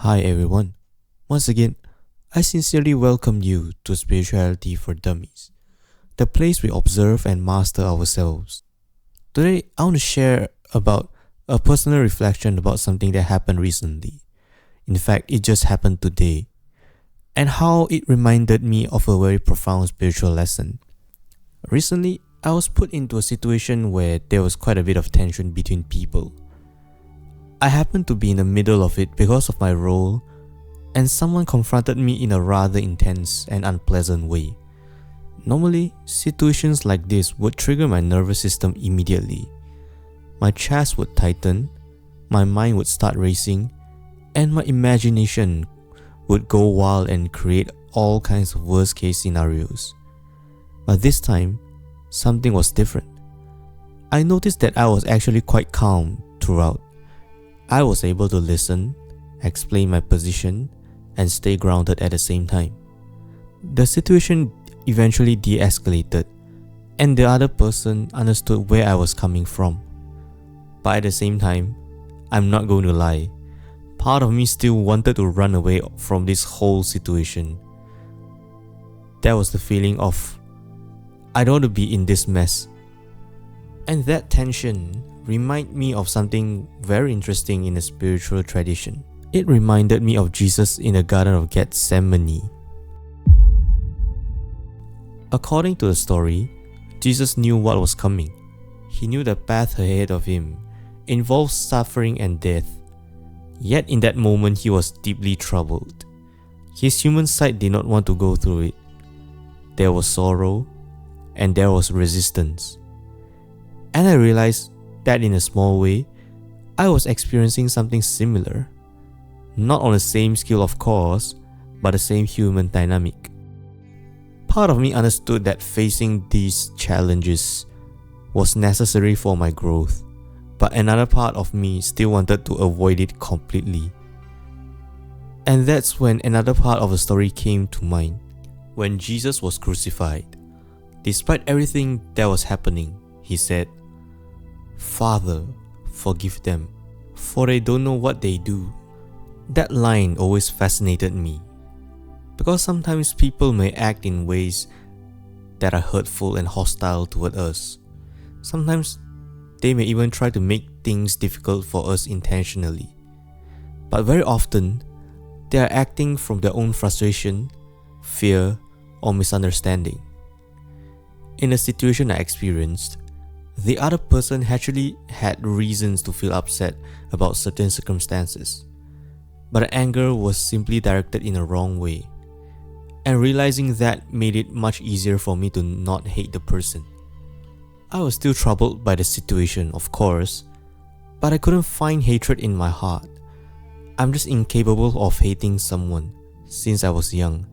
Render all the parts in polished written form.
Hi everyone. Once again, I sincerely welcome you to Spirituality for Dummies, the place we observe and master ourselves. Today, I want to share about a personal reflection about something that happened recently. In fact, it just happened today, and how it reminded me of a very profound spiritual lesson. Recently, I was put into a situation where there was quite a bit of tension between people. I happened to be in the middle of it because of my role, and someone confronted me in a rather intense and unpleasant way. Normally, situations like this would trigger my nervous system immediately. My chest would tighten, my mind would start racing, and my imagination would go wild and create all kinds of worst case scenarios. But this time, something was different. I noticed that I was actually quite calm throughout. I was able to listen, explain my position, and stay grounded at the same time. The situation eventually de-escalated, and the other person understood where I was coming from. But at the same time, I'm not going to lie, part of me still wanted to run away from this whole situation. That was the feeling of, I don't want to be in this mess. And that tension reminded me of something very interesting in a spiritual tradition. It reminded me of Jesus in the Garden of Gethsemane. According to the story, Jesus knew what was coming. He knew the path ahead of him involved suffering and death. Yet in that moment he was deeply troubled. His human side did not want to go through it. There was sorrow and there was resistance. And I realized that in a small way, I was experiencing something similar. Not on the same scale of course, but the same human dynamic. Part of me understood that facing these challenges was necessary for my growth, but another part of me still wanted to avoid it completely. And that's when another part of the story came to mind. When Jesus was crucified, despite everything that was happening, he said, "Father, forgive them, for they don't know what they do." That line always fascinated me, because sometimes people may act in ways that are hurtful and hostile toward us. Sometimes they may even try to make things difficult for us intentionally. But very often, they are acting from their own frustration, fear, or misunderstanding. In a situation I experienced, the other person actually had reasons to feel upset about certain circumstances, but the anger was simply directed in a wrong way. And realizing that made it much easier for me to not hate the person. I was still troubled by the situation, of course, but I couldn't find hatred in my heart. I'm just incapable of hating someone since I was young.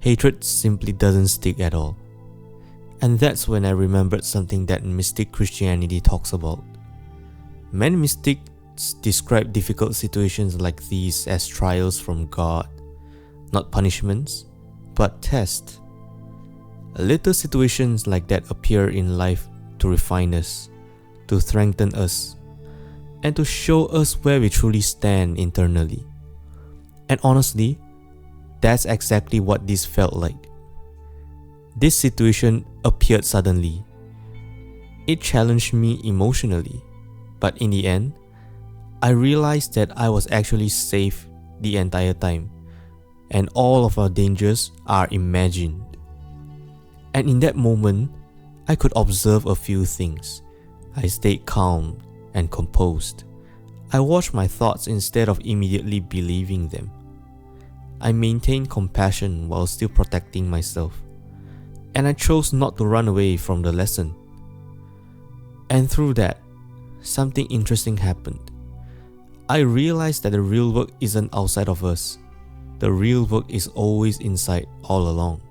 Hatred simply doesn't stick at all. And that's when I remembered something that mystic Christianity talks about. Many mystics describe difficult situations like these as trials from God, not punishments, but tests. Little situations like that appear in life to refine us, to strengthen us, and to show us where we truly stand internally. And honestly, that's exactly what this felt like. This situation appeared suddenly. It challenged me emotionally, but in the end, I realized that I was actually safe the entire time, and all of our dangers are imagined. And in that moment, I could observe a few things. I stayed calm and composed. I watched my thoughts instead of immediately believing them. I maintained compassion while still protecting myself. And I chose not to run away from the lesson. And through that, something interesting happened. I realized that the real work isn't outside of us. The real work is always inside all along.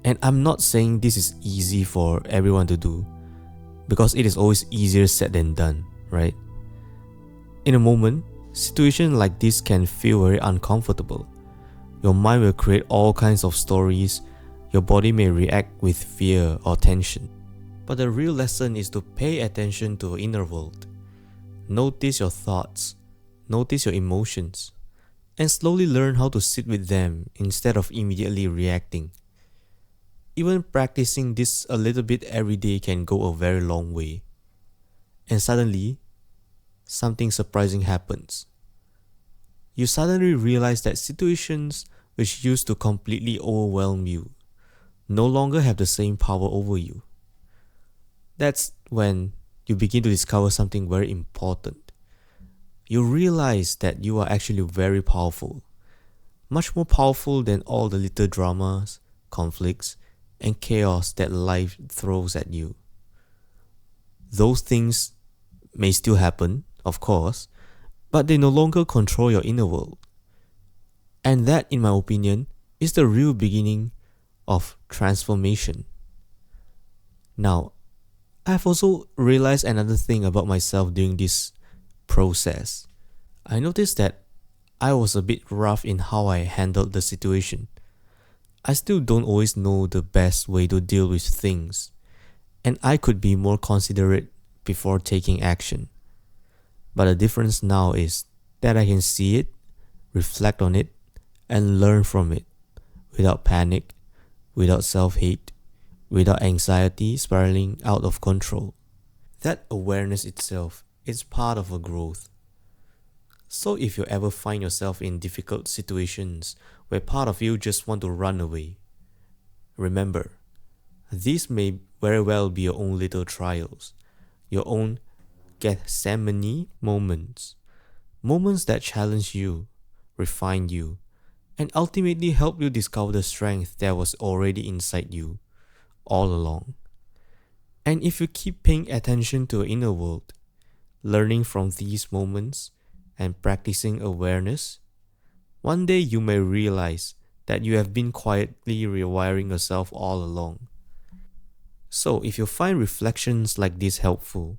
And I'm not saying this is easy for everyone to do, because it is always easier said than done, right? In a moment, situations like this can feel very uncomfortable. Your mind will create all kinds of stories. Your body may react with fear or tension. But the real lesson is to pay attention to your inner world. Notice your thoughts. Notice your emotions. and slowly learn how to sit with them instead of immediately reacting. Even practicing this a little bit every day can go a very long way. And suddenly, something surprising happens. You suddenly realize that situations which used to completely overwhelm you no longer have the same power over you. That's when you begin to discover something very important. You realize that you are actually very powerful, much more powerful than all the little dramas, conflicts, and chaos that life throws at you. Those things may still happen, of course, but they no longer control your inner world. And that, in my opinion, is the real beginning of transformation. Now, I've also realized another thing about myself during this process. I noticed that I was a bit rough in how I handled the situation. I still don't always know the best way to deal with things, and I could be more considerate before taking action. But the difference now is that I can see it, reflect on it, and learn from it without panic, without self-hate, without anxiety spiraling out of control. That awareness itself is part of a growth. So if you ever find yourself in difficult situations where part of you just want to run away, remember, these may very well be your own little trials, your own Gethsemane moments, moments that challenge you, refine you, and ultimately help you discover the strength that was already inside you all along. And if you keep paying attention to your inner world, learning from these moments, and practicing awareness, one day you may realize that you have been quietly rewiring yourself all along. So if you find reflections like this helpful,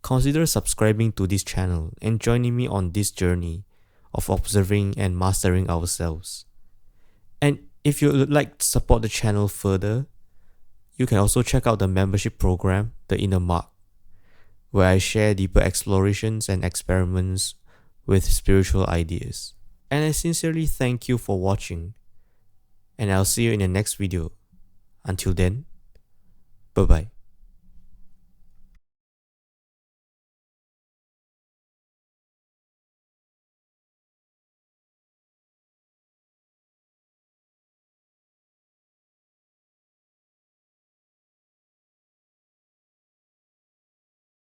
consider subscribing to this channel and joining me on this journey of observing and mastering ourselves. And if you would like to support the channel further, you can also check out the membership program, The Inner Mark, where I share deeper explorations and experiments with spiritual ideas. And I sincerely thank you for watching, and I'll see you in the next video. Until then, bye bye.